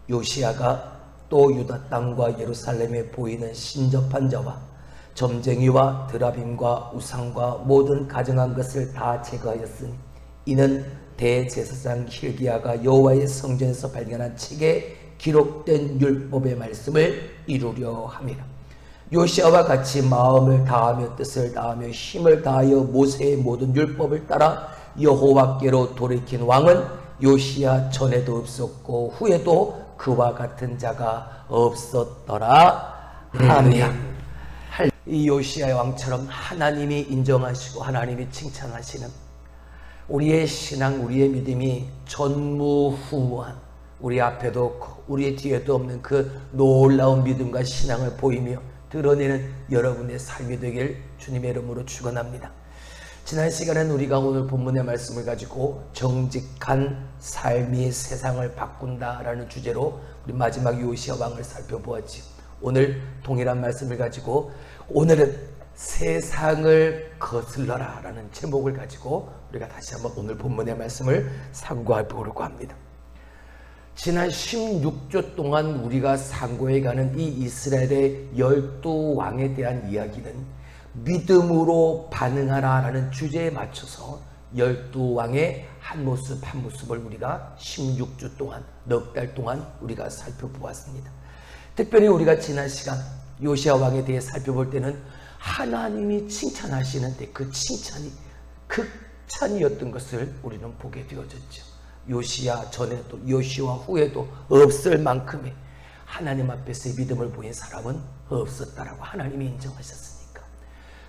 요시야가 또 유다 땅과 예루살렘에 보이는 신접한 자와 점쟁이와 드라빔과 우상과 모든 가증한 것을 다 제거하였으니 이는 대제사장 hil기야가 여호와의 성전에서 발견한 책에 기록된 율법의 말씀을 이루려 함이라. 요시야와 같이 마음을 다하며 뜻을 다하며 힘을 다하여 모세의 모든 율법을 따라 여호와께로 돌이킨 왕은 요시야 전에도 없었고 후에도 그와 같은 자가 없었더라. 아멘. 이 요시야 왕처럼 하나님이 인정하시고 하나님이 칭찬하시는 우리의 신앙, 우리의 믿음이 전무후무한, 우리 앞에도 없고 우리 뒤에도 없는 그 놀라운 믿음과 신앙을 보이며 드러내는 여러분의 삶이 되길 주님의 이름으로 축원합니다. 지난 시간에는 우리가 오늘 본문의 말씀을 가지고 정직한 삶이 세상을 바꾼다라는 주제로 우리 마지막 요시야 왕을 살펴보았지. 오늘 동일한 말씀을 가지고 오늘은 세상을 거슬러라 라는 제목을 가지고 우리가 다시 한번 오늘 본문의 말씀을 상고해 보려고 합니다. 지난 16주 동안 우리가 상고해 가는 이 이스라엘의 12왕에 대한 이야기는 믿음으로 반응하라 라는 주제에 맞춰서 12왕의 한 모습 한 모습을 우리가 16주 동안 넉 달 동안 우리가 살펴보았습니다. 특별히 우리가 지난 시간 요시야 왕에 대해 살펴볼 때는 하나님이 칭찬하시는데 그 칭찬이 극찬이었던 것을 우리는 보게 되어졌죠. 요시야 전에도 요시야 후에도 없을 만큼의 하나님 앞에서의 믿음을 보인 사람은 없었다라고 하나님이 인정하셨으니까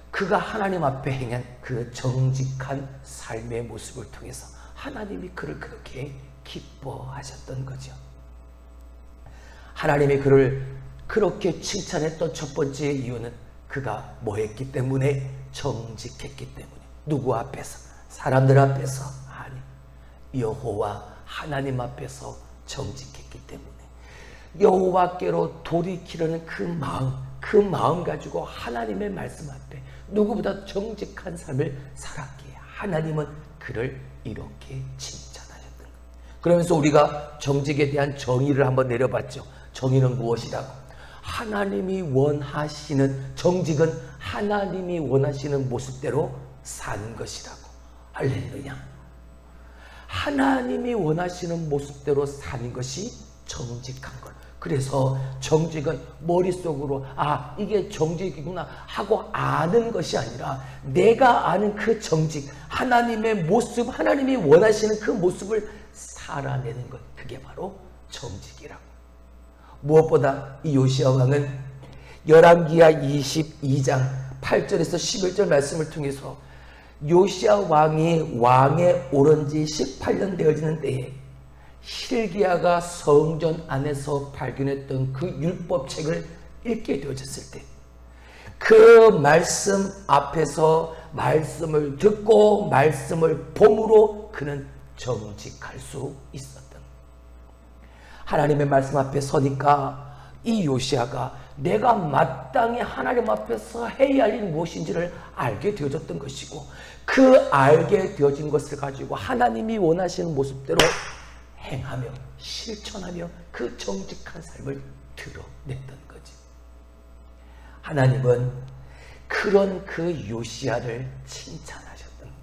그가 하나님 앞에 행한 그 정직한 삶의 모습을 통해서 하나님이 그를 그렇게 기뻐하셨던 거죠. 하나님이 그를 그렇게 칭찬했던 첫 번째 이유는 그가 뭐 했기 때문에? 정직했기 때문에. 누구 앞에서? 사람들 앞에서? 아니, 여호와 하나님 앞에서 정직했기 때문에. 여호와께로 돌이키려는 그 마음 가지고 하나님의 말씀 앞에 누구보다 정직한 삶을 살았기에 하나님은 그를 이렇게 칭찬하셨던 거예요. 그러면서 우리가 정직에 대한 정의를 한번 내려봤죠. 정의는 무엇이라고? 하나님이 원하시는, 정직은 하나님이 원하시는 모습대로 사는 것이라고. 할렐루야. 하나님이 원하시는 모습대로 사는 것이 정직한 것. 그래서 정직은 머릿속으로 이게 정직이구나 하고 아는 것이 아니라 내가 아는 그 정직, 하나님의 모습, 하나님이 원하시는 그 모습을 살아내는 것, 그게 바로 정직이라고. 무엇보다 이 요시야 왕은 열왕기하 22장 8절에서 11절 말씀을 통해서 요시야 왕이 왕에 오른 지 18년 되어지는 때에 hil기야가 성전 안에서 발견했던 그 율법책을 읽게 되어졌을 때 그 말씀 앞에서 말씀을 듣고 말씀을 봄으로 그는 정직할 수 있었던, 하나님의 말씀 앞에 서니까 이 요시야가 내가 마땅히 하나님 앞에서 해야 할 일 무엇인지를 알게 되어졌던 것이고 그 알게 되어진 것을 가지고 하나님이 원하시는 모습대로 행하며 실천하며 그 정직한 삶을 드러냈던 거지. 하나님은 그런 그 요시야를 칭찬하셨던 거예요.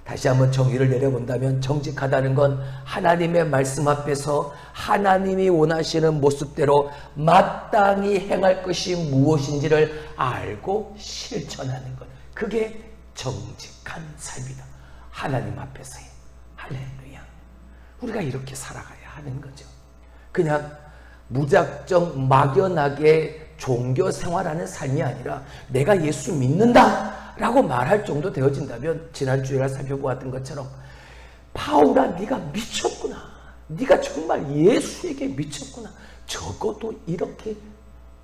다시 한번 정의를 내려본다면 정직하다는 건 하나님의 말씀 앞에서 하나님이 원하시는 모습대로 마땅히 행할 것이 무엇인지를 알고 실천하는 것. 그게 정직한 삶이다. 하나님 앞에서의. 할렐루야. 우리가 이렇게 살아가야 하는 거죠. 그냥 무작정 막연하게 종교 생활하는 삶이 아니라 내가 예수 믿는다 라고 말할 정도 되어진다면 지난주에 살펴보았던 것처럼 바울아 네가 미쳤구나, 네가 정말 예수에게 미쳤구나, 적어도 이렇게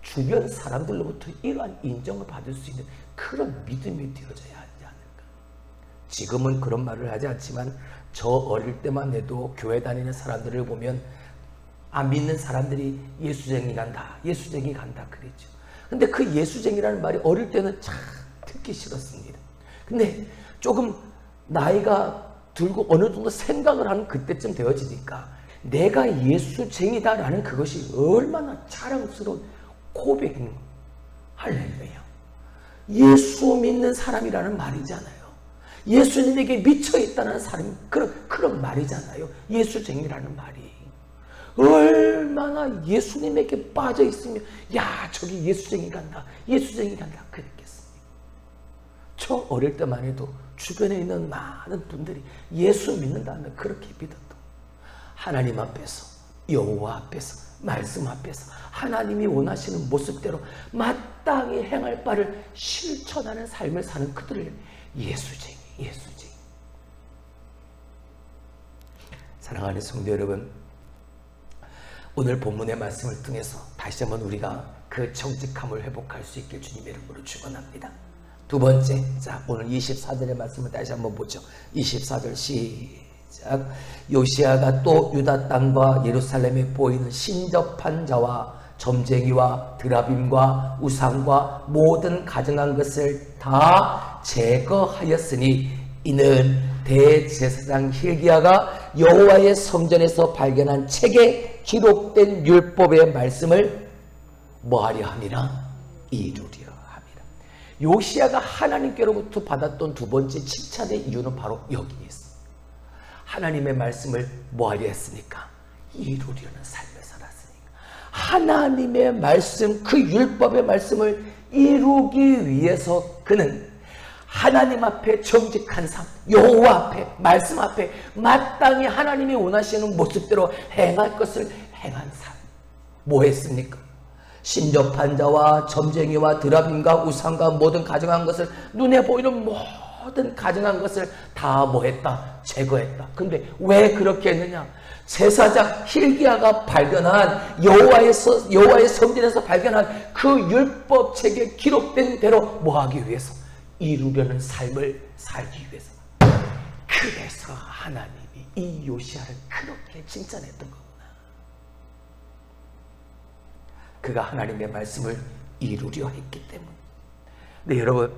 주변 사람들로부터 이러한 인정을 받을 수 있는 그런 믿음이 되어져야 하지 않을까. 지금은 그런 말을 하지 않지만 저 어릴 때만 해도 교회 다니는 사람들을 보면 안 믿는 사람들이 예수쟁이 간다, 예수쟁이 간다 그랬죠. 근데 그 예수쟁이라는 말이 어릴 때는 참 듣기 싫었습니다. 근데 조금 나이가 들고 어느 정도 생각을 하는 그때쯤 되어지니까 내가 예수쟁이다라는 그것이 얼마나 자랑스러운 고백인 할렐루야. 예수 믿는 사람이라는 말이잖아요. 예수님에게 미쳐있다는 사람, 그런 말이잖아요. 예수쟁이라는 말이. 얼마나 예수님에게 빠져있으면, 야, 저기 예수쟁이 간다, 예수쟁이 간다, 그랬겠습니까? 저 어릴 때만 해도 주변에 있는 많은 분들이 예수 믿는다면 그렇게 믿었던, 하나님 앞에서, 여호와 앞에서, 말씀 앞에서 하나님이 원하시는 모습대로 마땅히 행할 바를 실천하는 삶을 사는 그들을 예수쟁이. 사랑하는 성도 여러분, 오늘 본문의 말씀을 통해서 다시 한번 우리가 그 정직함을 회복할 수 있게 주님의 이름으로 축원합니다. 두 번째, 자, 오늘 24절의 말씀을 다시 한번 보죠. 24절 시작. 요시야가 또 유다 땅과 예루살렘에 보이는 신접한 자와 점쟁이와 드라빔과 우상과 모든 가증한 것을 다 제거하였으니 이는 대제사장 힐기야가 여호와의 성전에서 발견한 책에 기록된 율법의 말씀을 뭐하려 함이라? 이루려 함이라. 요시야가 하나님께로부터 받았던 두 번째 칭찬의 이유는 바로 여기에 있습니다. 하나님의 말씀을 뭐하려 했으니까? 이루려는 삶을 살았으니까. 하나님의 말씀, 그 율법의 말씀을 이루기 위해서 그는 하나님 앞에 정직한 삶, 여호와 앞에, 말씀 앞에 마땅히 하나님이 원하시는 모습대로 행할 것을 행한 삶. 뭐 했습니까? 신접한 자와 점쟁이와 드라빔과 우상과 모든 가증한 것을, 눈에 보이는 모든 가증한 것을 다 뭐 했다? 제거했다. 근데 왜 그렇게 했느냐? 제사장 힐기야가 발견한 여호와의 성전에서 발견한 그 율법책에 기록된 대로 뭐 하기 위해서? 이루려는 삶을 살기 위해서. 그래서 하나님이 이 요시야를 그렇게 칭찬했던 거구나. 그가 하나님의 말씀을 이루려 했기 때문에. 네, 여러분,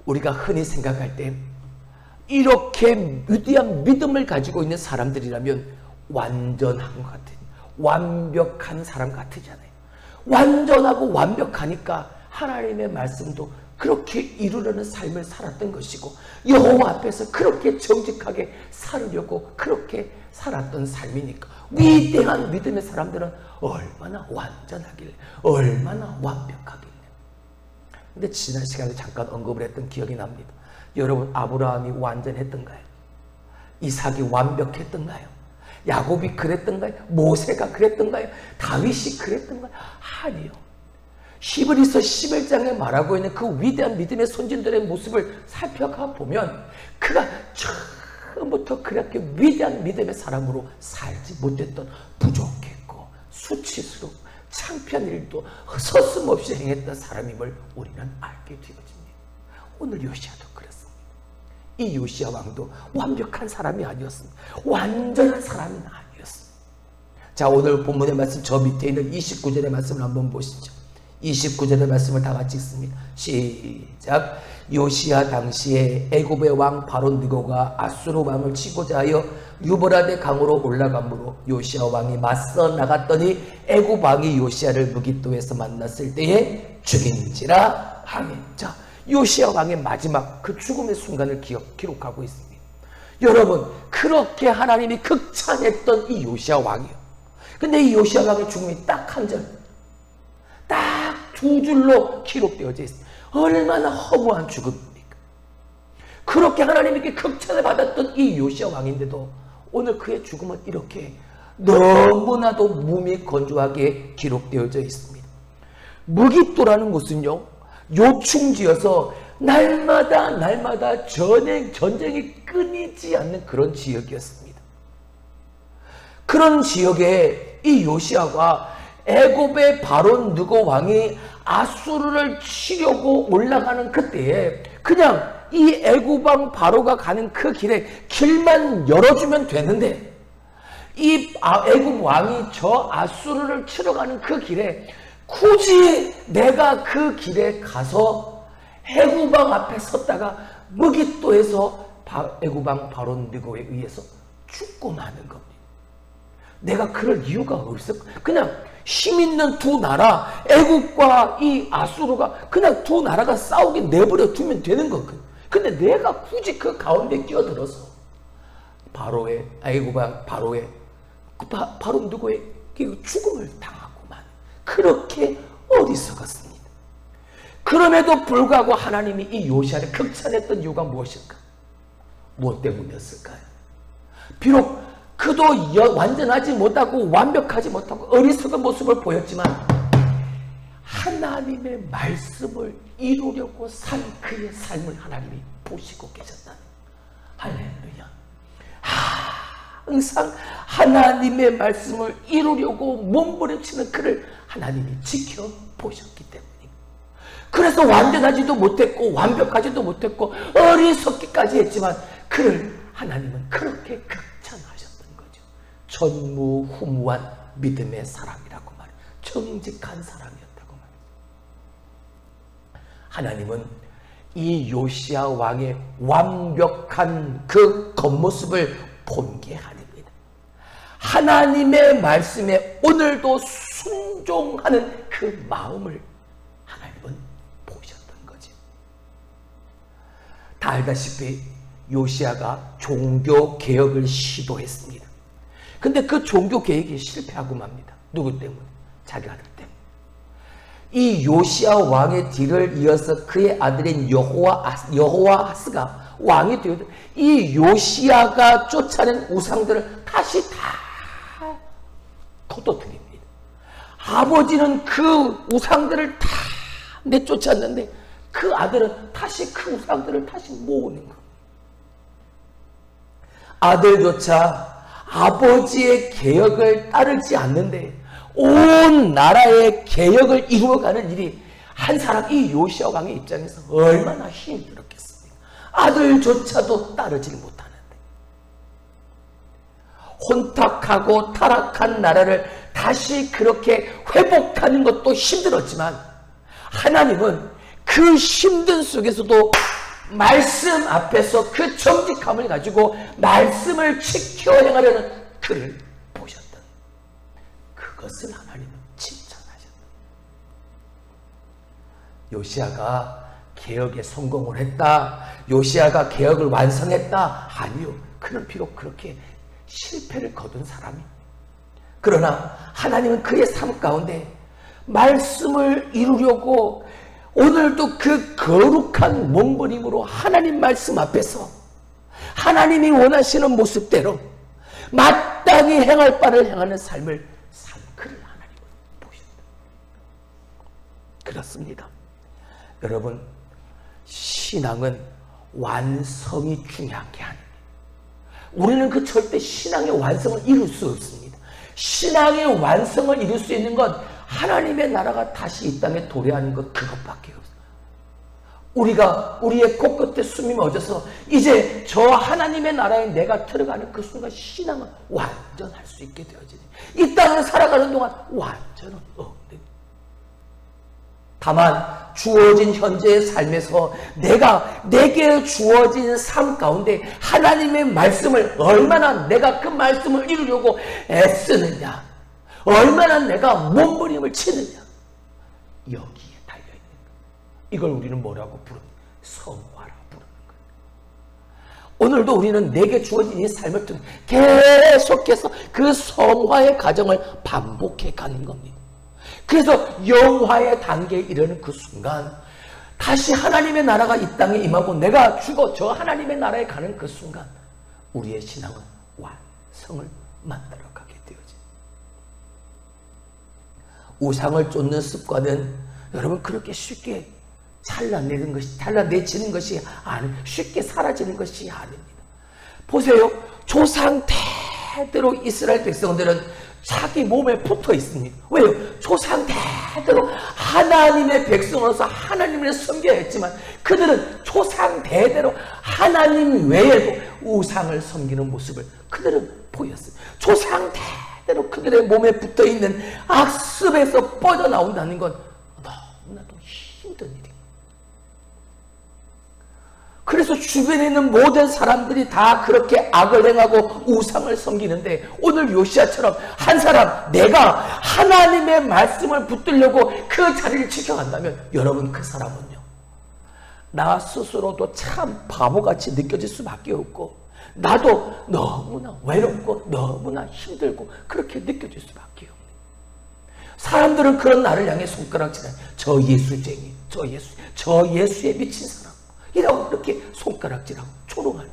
우리가 흔히 생각할 때 이렇게 위대한 믿음을 가지고 있는 사람들이라면 완전한 것 같은, 완벽한 사람 같으잖아요. 완전하고 완벽하니까 하나님의 말씀도 그렇게 이루려는 삶을 살았던 것이고, 여호와 앞에서 그렇게 정직하게 살으려고 그렇게 살았던 삶이니까 위대한 믿음의 사람들은 얼마나 완전하길래, 얼마나 완벽하길래. 근데 지난 시간에 잠깐 언급을 했던 기억이 납니다. 여러분, 아브라함이 완전했던가요? 이삭이 완벽했던가요? 야곱이 그랬던가요? 모세가 그랬던가요? 다윗이 그랬던가요? 아니요. 히브리서 11장에 말하고 있는 그 위대한 믿음의 선진들의 모습을 살펴가 보면 그가 처음부터 그렇게 위대한 믿음의 사람으로 살지 못했던, 부족했고 수치스럽고 창피한 일도 서슴없이 행했던 사람임을 우리는 알게 되어집니다. 오늘 요시야도 그렇습니다. 이 요시야 왕도 완벽한 사람이 아니었습니다. 완전한 사람은 아니었습니다. 자, 오늘 본문의 말씀 저 밑에 있는 29절의 말씀을 한번 보시죠. 29절의 말씀을 다 같이 읽습니다. 시작. 요시야 당시에 애굽의 왕 바론 느고가 아수르 왕을 치고자 하여 유브라데 강으로 올라가므로 요시야 왕이 맞서 나갔더니 애굽 왕이 요시야를 무깃도에서 만났을 때에 죽인지라 하니. 자, 요시야 왕의 마지막 그 죽음의 순간을 기록하고 있습니다. 여러분, 그렇게 하나님이 극찬했던 이 요시야 왕이요. 근데 이 요시야 왕의 죽음이 딱 한 절, 딱 두 줄로 기록되어져 있습니다. 얼마나 허무한 죽음입니까? 그렇게 하나님에게 극찬을 받았던 이 요시야 왕인데도 오늘 그의 죽음은 이렇게 너무나도 무미건조하게 기록되어져 있습니다. 무깃도라는 곳은요, 요충지어서 날마다 전쟁이 끊이지 않는 그런 지역이었습니다. 그런 지역에 이 요시야가 애굽의 바론 느고 왕이 아수르를 치려고 올라가는 그때에 그냥 이 애굽 왕 바로가 가는 그 길에 길만 열어주면 되는데, 이 애굽 왕이 저 아수르를 치러 가는 그 길에 굳이 내가 그 길에 가서 애굽 왕 앞에 섰다가 무깃도에서 애굽 왕 바론 느고에 의해서 죽고 마는 겁니다. 내가 그럴 이유가 없을 거야. 그냥 힘 있는 두 나라, 애국과 이 아수르가 그냥 두 나라가 싸우게 내버려 두면 되는 거거든. 근데 내가 굳이 그 가운데 끼어들어서 바로의 애국과 바로의 바로 누구의 죽음을 당하고만 그렇게 어리석었습니다. 그럼에도 불구하고 하나님이 이 요시야를 극찬했던 이유가 무엇일까? 무엇 때문이었을까요? 비록 그도 완전하지 못하고 완벽하지 못하고 어리석은 모습을 보였지만 하나님의 말씀을 이루려고 산 그의 삶을 하나님이 보시고 계셨다는, 할렐루야. 항상 하나님의 말씀을 이루려고 몸부림치는 그를 하나님이 지켜보셨기 때문입니다. 그래서 완전하지도 못했고 완벽하지도 못했고 어리석기까지 했지만 그를 하나님은 그렇게 극찬하셨던 거죠. 전무후무한 믿음의 사람이라고 말해요. 정직한 사람이었다고 말해요. 하나님은 이 요시야 왕의 완벽한 그 겉모습을 본 게 아닙니다. 하나님의 말씀에 오늘도 순종하는 그 마음을 하나님은 보셨던 거죠. 다 알다시피 요시야가 종교 개혁을 시도했습니다. 근데 그 종교 개혁이 실패하고 맙니다. 누구 때문에? 자기 아들 때문에. 이 요시야 왕의 뒤를 이어서 그의 아들인 여호와하스가 왕이 되어도 이 요시야가 쫓아낸 우상들을 다시 다 거둬들입니다. 아버지는 그 우상들을 다 내쫓았는데 그 아들은 다시 그 우상들을 다시 모으는 거예요. 아들조차 아버지의 개혁을 따르지 않는데 온 나라의 개혁을 이루어가는 일이 한 사람 이 요시야 왕의 입장에서 얼마나 힘들었겠습니까? 아들조차도 따르지 못하는데 혼탁하고 타락한 나라를 다시 그렇게 회복하는 것도 힘들었지만 하나님은 그 힘든 속에서도 말씀 앞에서 그 정직함을 가지고 말씀을 지켜 행하려는 그를 보셨던, 그것을 하나님은 칭찬하셨다. 요시야가 개혁에 성공을 했다, 요시야가 개혁을 완성했다, 아니요. 그는 비록 그렇게 실패를 거둔 사람이, 그러나 하나님은 그의 삶 가운데 말씀을 이루려고 오늘도 그 거룩한 몸부림으로 하나님 말씀 앞에서 하나님이 원하시는 모습대로 마땅히 행할 바를 행하는 삶을 산 그를 하나님은 보신다. 그렇습니다. 여러분, 신앙은 완성이 중요한 게 아닙니다. 우리는 그 절대 신앙의 완성을 이룰 수 없습니다. 신앙의 완성을 이룰 수 있는 것, 하나님의 나라가 다시 이 땅에 도래하는 것, 그것밖에 없어요. 우리가 우리의 코끝에 숨이 멎어서 이제 저 하나님의 나라에 내가 들어가는 그 순간 신앙은 완전할 수 있게 되어지니 이 땅을 살아가는 동안 완전은 없는, 다만 주어진 현재의 삶에서 내게 주어진 삶 가운데 하나님의 말씀을 얼마나 내가 그 말씀을 이루려고 애쓰느냐, 얼마나 내가 몸부림을 치느냐, 여기에 달려있는 거예요. 이걸 우리는 뭐라고 부릅니까? 성화라 부르는 거예요. 오늘도 우리는 내게 주어진 이 삶을 통해 계속해서 그 성화의 과정을 반복해 가는 겁니다. 그래서 영화의 단계에 이르는 그 순간 다시 하나님의 나라가 이 땅에 임하고 내가 죽어 저 하나님의 나라에 가는 그 순간 우리의 신앙은 완성을 만들어가게 되어집니다. 우상을 쫓는 습관은 여러분 그렇게 쉽게 잘라내지는 것이 아닙니다. 쉽게 사라지는 것이 아닙니다. 보세요. 조상 대대로 이스라엘 백성들은 자기 몸에 붙어 있습니다. 왜요? 조상 대대로 하나님의 백성으로서 하나님을 섬겨야 했지만 그들은 조상 대대로 하나님 외에도 우상을 섬기는 모습을 그들은 보였어요. 조상 대대로 그들의 몸에 붙어 있는 악습에서 빠져나온다는 건 너무나도 힘든 일입니다. 그래서 주변에 있는 모든 사람들이 다 그렇게 악을 행하고 우상을 섬기는데, 오늘 요시야처럼 한 사람, 내가 하나님의 말씀을 붙들려고 그 자리를 지켜간다면, 여러분, 그 사람은요, 나 스스로도 참 바보같이 느껴질 수밖에 없고, 나도 너무나 외롭고 너무나 힘들고 그렇게 느껴질 수밖에 없는, 사람들은 그런 나를 향해 손가락질하는, 저 예수쟁이, 저 예수에 미친 사람, 이라고 그렇게 손가락질하고 조롱하는,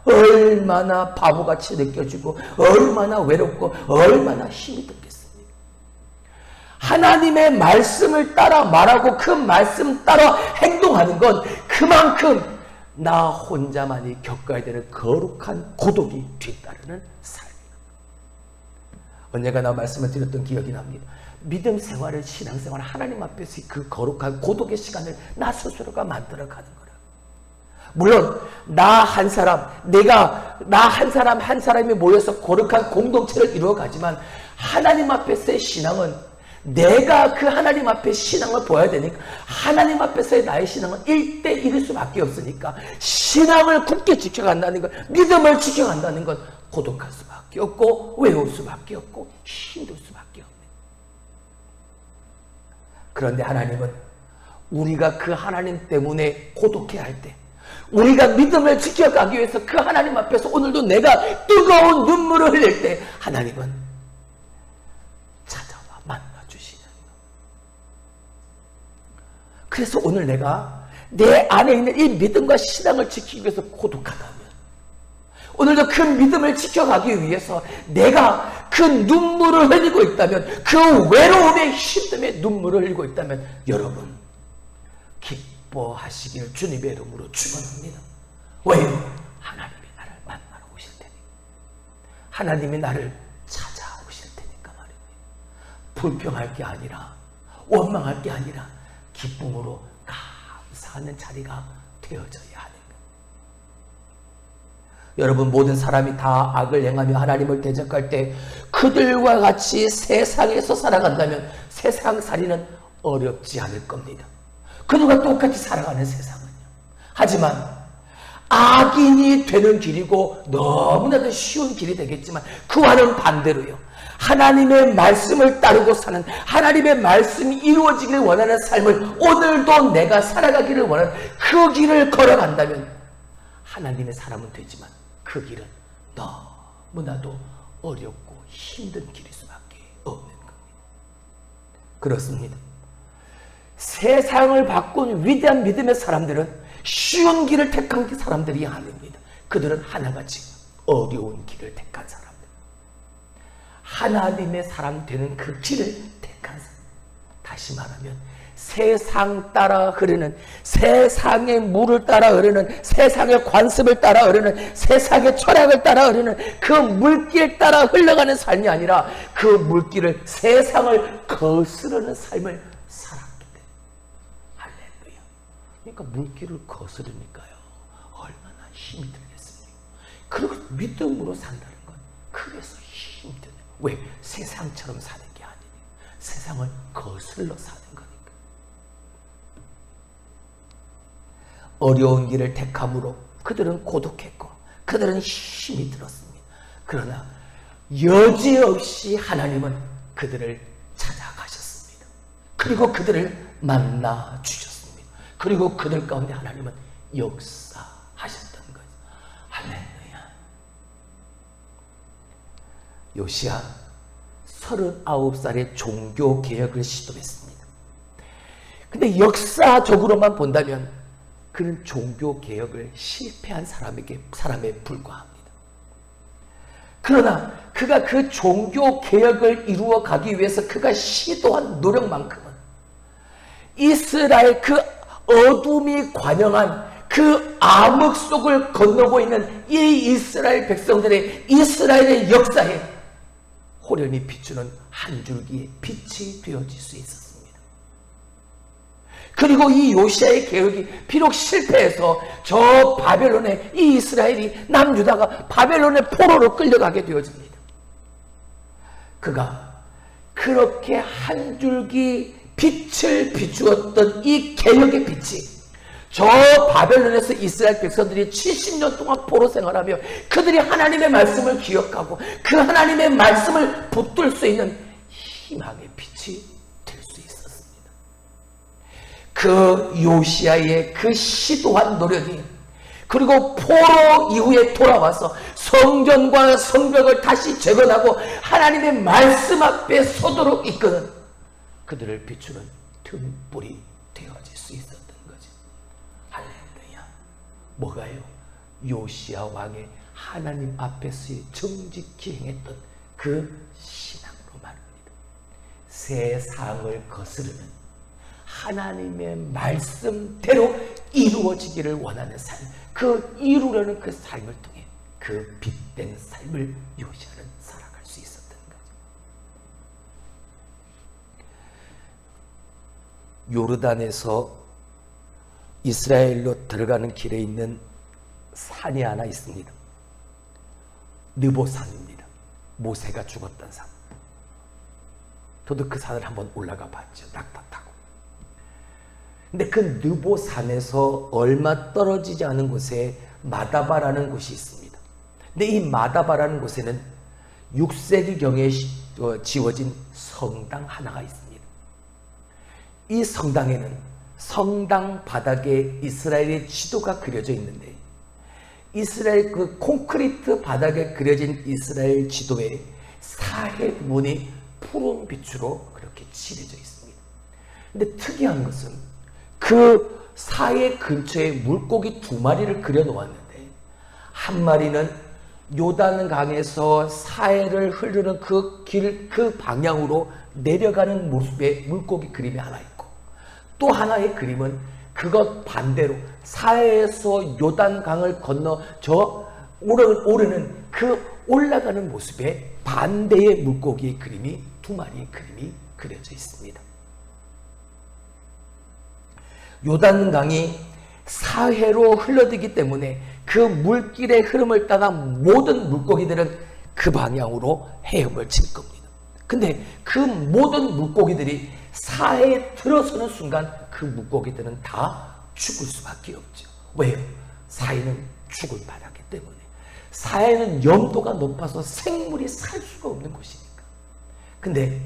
얼마나 바보같이 느껴지고 얼마나 외롭고 얼마나 힘이 들겠습니까? 하나님의 말씀을 따라 말하고 그 말씀 따라 행동하는 건 그만큼 나 혼자만이 겪어야 되는 거룩한 고독이 뒤따르는 삶입니다. 언젠가 나 말씀을 드렸던 기억이 납니다. 믿음 생활을, 신앙생활, 하나님 앞에서 그 거룩한 고독의 시간을 나 스스로가 만들어가는 거라. 물론 나 한 사람이 모여서 거룩한 공동체를 이루어가지만, 하나님 앞에서의 신앙은 내가 그 하나님 앞에 신앙을 보여야 되니까, 하나님 앞에서의 나의 신앙은 1대1일 수밖에 없으니까, 신앙을 굳게 지켜간다는 것, 믿음을 지켜간다는 건 고독할 수밖에 없고 외울 수밖에 없고 힘들 수밖에 없는. 그런데 하나님은 우리가 그 하나님 때문에 고독해야 할 때, 우리가 믿음을 지켜가기 위해서 그 하나님 앞에서 오늘도 내가 뜨거운 눈물을 흘릴 때, 하나님은 찾아와 만나주시는. 그래서 오늘 내가 내 안에 있는 이 믿음과 신앙을 지키기 위해서 고독하다면, 오늘도 그 믿음을 지켜가기 위해서 내가 그 눈물을 흘리고 있다면, 그 외로움에 힘듦에 눈물을 흘리고 있다면, 여러분 기뻐하시길 주님의 이름으로 축원합니다. 왜요? 하나님이 나를 만나러 오실 테니까, 하나님이 나를 찾아오실 테니까 말입니다. 불평할 게 아니라, 원망할 게 아니라 기쁨으로 감사하는 자리가 되어져야 하는 것. 여러분, 모든 사람이 다 악을 행하며 하나님을 대적할 때 그들과 같이 세상에서 살아간다면 세상살이는 어렵지 않을 겁니다. 그들과 똑같이 살아가는 세상은요. 하지만 악인이 되는 길이고 너무나도 쉬운 길이 되겠지만, 그와는 반대로요, 하나님의 말씀을 따르고 사는, 하나님의 말씀이 이루어지기를 원하는 삶을 오늘도 내가 살아가기를 원하는 그 길을 걸어간다면, 하나님의 사람은 되지만 그 길은 너무나도 어렵고 힘든 길일 수밖에 없는 겁니다. 그렇습니다. 세상을 바꾼 위대한 믿음의 사람들은 쉬운 길을 택한 사람들이 아닙니다. 그들은 하나같이 어려운 길을 택한 사람들, 하나님의 사람 되는 그 길을 택한 사람. 다시 말하면 세상 따라 흐르는, 세상의 물을 따라 흐르는, 세상의 관습을 따라 흐르는, 세상의 철학을 따라 흐르는 그 물길 따라 흘러가는 삶이 아니라, 그 물길을, 세상을 거스르는 삶을 살았기 때문에. 할렐루야. 그러니까 물길을 거스르니까요, 얼마나 힘이 들겠습니까? 그리고 믿음으로 산다는 건 그래서 힘드네요. 왜? 세상처럼 사는 게 아니에요. 세상을 거슬러 사는 거니까. 어려운 길을 택함으로 그들은 고독했고 그들은 힘이 들었습니다. 그러나 여지없이 하나님은 그들을 찾아가셨습니다. 그리고 그들을 만나 주셨습니다. 그리고 그들 가운데 하나님은 역사하셨던 거죠. 할렐루야. 요시야 39살의 종교개혁을 시도했습니다. 근데 역사적으로만 본다면 그는 종교개혁을 실패한 사람에 불과합니다. 그러나 그가 그 종교개혁을 이루어 가기 위해서 그가 시도한 노력만큼은 이스라엘, 그 어둠이 관영한 그 암흑 속을 건너고 있는 이 이스라엘 백성들의, 이스라엘의 역사에 호련히 비추는 한 줄기의 빛이 되어질 수 있었습니다. 그리고 이 요시야의 개혁이 비록 실패해서 저 바벨론에, 이 이스라엘이, 남유다가 바벨론의 포로로 끌려가게 되어집니다. 그가 그렇게 한 줄기 빛을 비추었던 이 개혁의 빛이 저 바벨론에서 이스라엘 백성들이 70년 동안 포로 생활하며 그들이 하나님의 말씀을 기억하고 그 하나님의 말씀을 붙들 수 있는 희망의 빛이 될 수 있었습니다. 그 요시야의 그 시도한 노력이, 그리고 포로 이후에 돌아와서 성전과 성벽을 다시 재건하고 하나님의 말씀 앞에 서도록 이끄는 그들을 비추는 등불이 되어질 수 있었던 거죠. 할렐루야. 뭐가요? 요시야 왕의 하나님 앞에서 정직히 행했던 그 신앙으로 말입니다. 세상을 거스르는 하나님의 말씀대로 이루어지기를 원하는 삶, 그 이루려는 그 삶을 통해 그 빛된 삶을 요시야는 살아갈 수 있었던 거죠. 요르단에서 이스라엘로 들어가는 길에 있는 산이 하나 있습니다. 느보산입니다. 모세가 죽었던 산. 저도 그 산을 한번 올라가 봤죠. 낙타 타고. 근데 그 느보산에서 얼마 떨어지지 않은 곳에 마다바라는 곳이 있습니다. 근데 이 마다바라는 곳에는 6세기경에 지어진 성당 하나가 있습니다. 이 성당에는 성당 바닥에 이스라엘의 지도가 그려져 있는데, 이스라엘 그 콘크리트 바닥에 그려진 이스라엘 지도에 사해 부분이 푸른 빛으로 그렇게 칠해져 있습니다. 근데 특이한 것은 그 사해 근처에 물고기 2마리를 그려 놓았는데, 한 마리는 요단강에서 사해를 흐르는 그 길, 그 방향으로 내려가는 모습의 물고기 그림이 하나 있고, 또 하나의 그림은 그것 반대로 사해에서 요단강을 건너 저 오르는 그 올라가는 모습의 반대의 물고기의 그림이 2마리의 그림이 그려져 있습니다. 요단강이 사해로 흘러들기 때문에 그 물길의 흐름을 따라 모든 물고기들은 그 방향으로 헤엄을 칠 겁니다. 근데 그 모든 물고기들이 사해에 들어서는 순간 그 물고기들은 다 죽을 수밖에 없죠. 왜요? 사해는 죽을 바라기 때문에. 사해는 염도가 높아서 생물이 살 수가 없는 곳이니까. 근데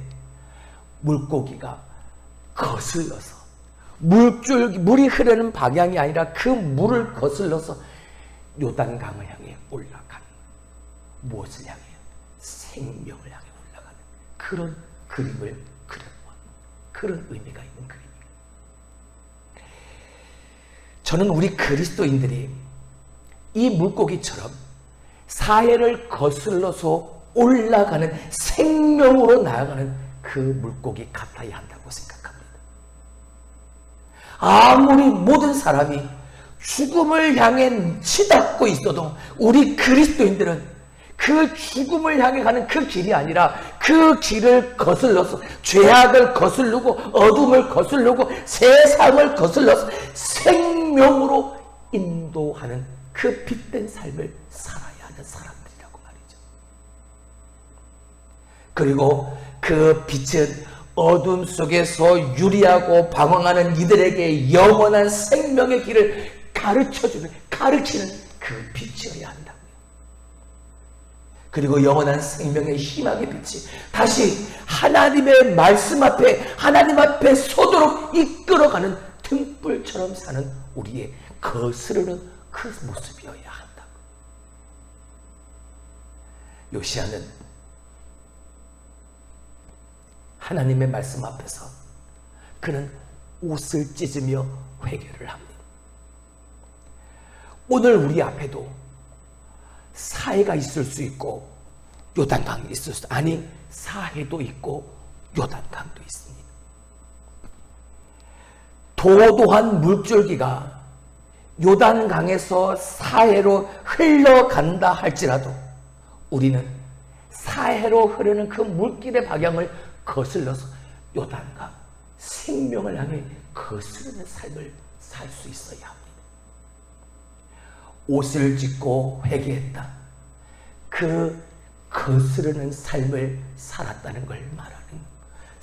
물고기가 거슬러서 물이 흐르는 방향이 아니라 그 물을 거슬러서 요단강을 향해 올라가는, 무엇을 향해요? 생명을 향해 올라가는 그런 그림을 그려놓은, 그런 의미가 있는 그림입니다. 저는 우리 그리스도인들이 이 물고기처럼 사해를 거슬러서 올라가는, 생명으로 나아가는 그 물고기 같아야 한다고 생각합니다. 아무리 모든 사람이 죽음을 향해 치닫고 있어도 우리 그리스도인들은 그 죽음을 향해 가는 그 길이 아니라 그 길을 거슬러서 죄악을 거슬르고 어둠을 거슬르고 세상을 거슬러서 생명으로 인도하는 그 빛된 삶을 살아야 하는 사람들이라고 말이죠. 그리고 그 빛은 어둠 속에서 유리하고 방황하는 이들에게 영원한 생명의 길을 가르치는 그 빛이어야 한다고요. 그리고 영원한 생명의 희망의 빛이 다시 하나님의 말씀 앞에, 하나님 앞에 서도록 이끌어가는 등불처럼 사는 우리의 거스르는 그 모습이어야 한다고. 요시야는 하나님의 말씀 앞에서 그는 옷을 찢으며 회개를 합니다. 오늘 우리 앞에도 사해가 있을 수 있고 요단강이 있을 수, 아니 사해도 있고 요단강도 있습니다. 도도한 물줄기가 요단강에서 사해로 흘러간다 할지라도 우리는 사해로 흐르는 그 물길의 방향을 거슬러서 요단강, 생명을 향해 거스르는 삶을 살 수 있어야 합니다. 옷을 찢고 회개했다. 그 거스르는 삶을 살았다는 걸 말하는,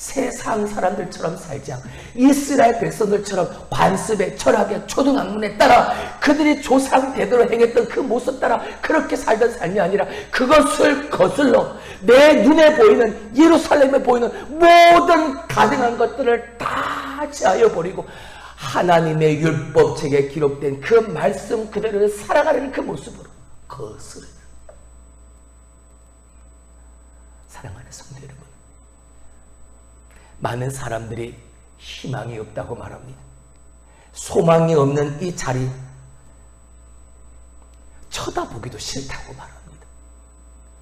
세상 사람들처럼 살지 않고 이스라엘 백성들처럼 관습에 철학에 초등학문에 따라 그들이 조상 대대로 행했던 그 모습 따라 그렇게 살던 삶이 아니라 그것을 거슬러 내 눈에 보이는 예루살렘에 보이는 모든 가증한 것들을 다 제하여 버리고 하나님의 율법책에 기록된 그 말씀 그대로 살아가는 그 모습으로 거스르는 사랑하는 성도 여러분, 많은 사람들이 희망이 없다고 말합니다. 소망이 없는 이 자리 쳐다보기도 싫다고 말합니다.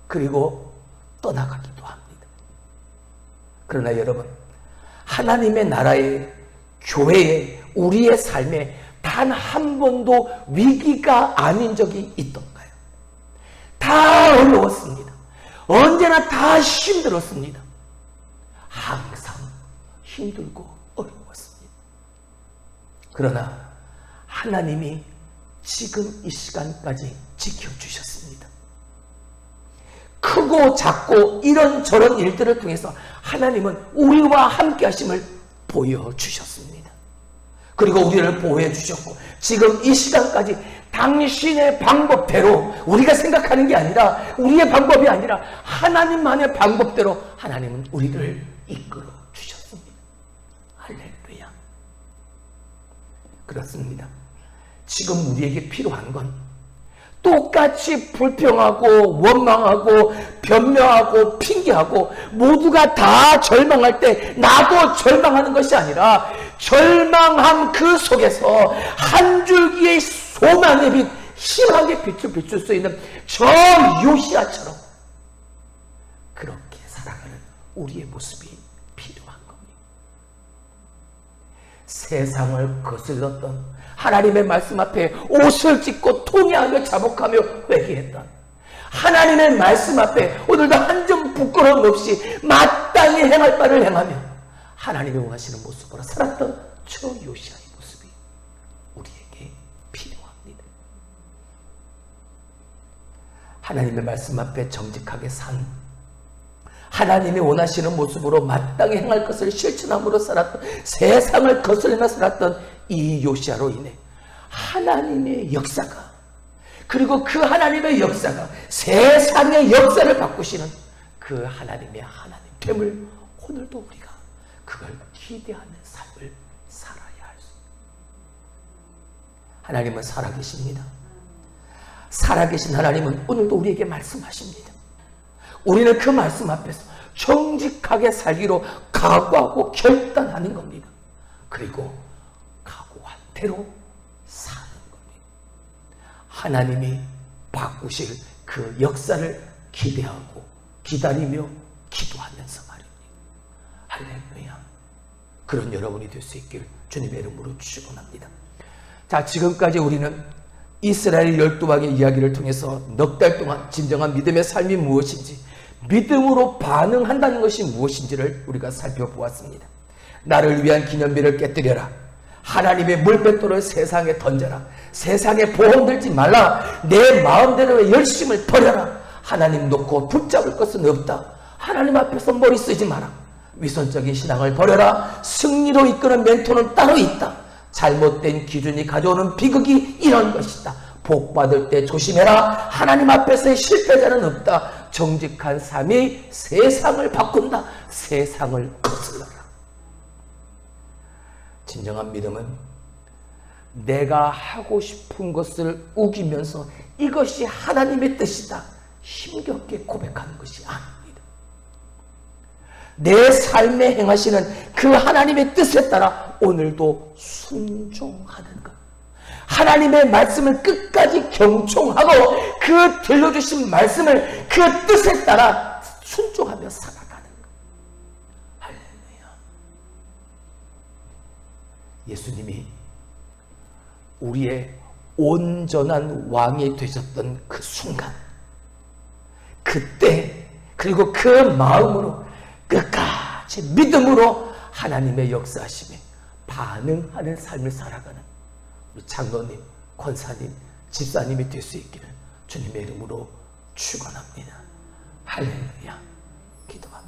그리고 떠나가기도 합니다. 그러나 여러분, 하나님의 나라에, 교회에, 우리의 삶에 단 한 번도 위기가 아닌 적이 있던가요? 다 어려웠습니다. 언제나 다 힘들었습니다. 항상 힘들고 어려웠습니다. 그러나 하나님이 지금 이 시간까지 지켜주셨습니다. 크고 작고 이런저런 일들을 통해서 하나님은 우리와 함께 하심을 보여주셨습니다. 그리고 우리를 보호해 주셨고 지금 이 시간까지 당신의 방법대로, 우리가 생각하는 게 아니라, 우리의 방법이 아니라 하나님만의 방법대로 하나님은 우리를 이끌어 주셨습니다. 할렐루야. 그렇습니다. 지금 우리에게 필요한 건 똑같이 불평하고 원망하고 변명하고 핑계하고 모두가 다 절망할 때 나도 절망하는 것이 아니라 절망함 그 속에서 한 줄기의 소망의 빛, 희망의 빛을 비출 수 있는 저 요시야처럼 그렇게 살아가는 우리의 모습이 필요한 겁니다. 세상을 거슬렀던 하나님의 말씀 앞에 옷을 찢고 통회하며 자복하며 회개했던 하나님의 말씀 앞에 오늘도 한 점 부끄러움 없이 마땅히 행할 바를 행하며 하나님이 원하시는 모습으로 살았던 저 요시야의 모습이 우리에게 필요합니다. 하나님의 말씀 앞에 정직하게 산, 하나님이 원하시는 모습으로 마땅히 행할 것을 실천함으로 살았던, 세상을 거슬리며 살았던 이 요시야로 인해 하나님의 역사가, 그리고 그 하나님의 역사가 세상의 역사를 바꾸시는 그 하나님의 하나님됨을 오늘도 우리가 그걸 기대하는 삶을 살아야 할 수 있습니다. 하나님은 살아계십니다. 살아계신 하나님은 오늘도 우리에게 말씀하십니다. 우리는 그 말씀 앞에서 정직하게 살기로 각오하고 결단하는 겁니다. 그리고 각오한 대로 사는 겁니다. 하나님이 바꾸실 그 역사를 기대하고 기다리며 기도하면서 말입니다. 할렐루야. 그런 여러분이 될 수 있길 주님의 이름으로 축원합니다. 자, 지금까지 우리는 이스라엘 12왕의 이야기를 통해서 넉 달 동안 진정한 믿음의 삶이 무엇인지, 믿음으로 반응한다는 것이 무엇인지를 우리가 살펴보았습니다. 나를 위한 기념비를 깨뜨려라. 하나님의 물맷돌을 세상에 던져라. 세상에 보험 들지 말라. 내 마음대로의 열심을 버려라. 하나님 놓고 붙잡을 것은 없다. 하나님 앞에서 머리 쓰지 마라. 위선적인 신앙을 버려라. 승리로 이끄는 멘토는 따로 있다. 잘못된 기준이 가져오는 비극이 이런 것이다. 복 받을 때 조심해라. 하나님 앞에서의 실패자는 없다. 정직한 삶이 세상을 바꾼다. 세상을 거슬러라. 진정한 믿음은 내가 하고 싶은 것을 우기면서 이것이 하나님의 뜻이다 힘겹게 고백하는 것이 아닙니다. 내 삶에 행하시는 그 하나님의 뜻에 따라 오늘도 순종하는 것, 하나님의 말씀을 끝까지 경청하고 그 들려주신 말씀을 그 뜻에 따라 순종하며 살아가는 것. 할렐루야. 예수님이 우리의 온전한 왕이 되셨던 그 순간, 그때, 그리고 그 마음으로 끝까지 믿음으로 하나님의 역사하심에 반응하는 삶을 살아가는 우리 장로님, 권사님, 집사님이 될 수 있기를 주님의 이름으로 축원합니다. 할렐루야. 기도합니다.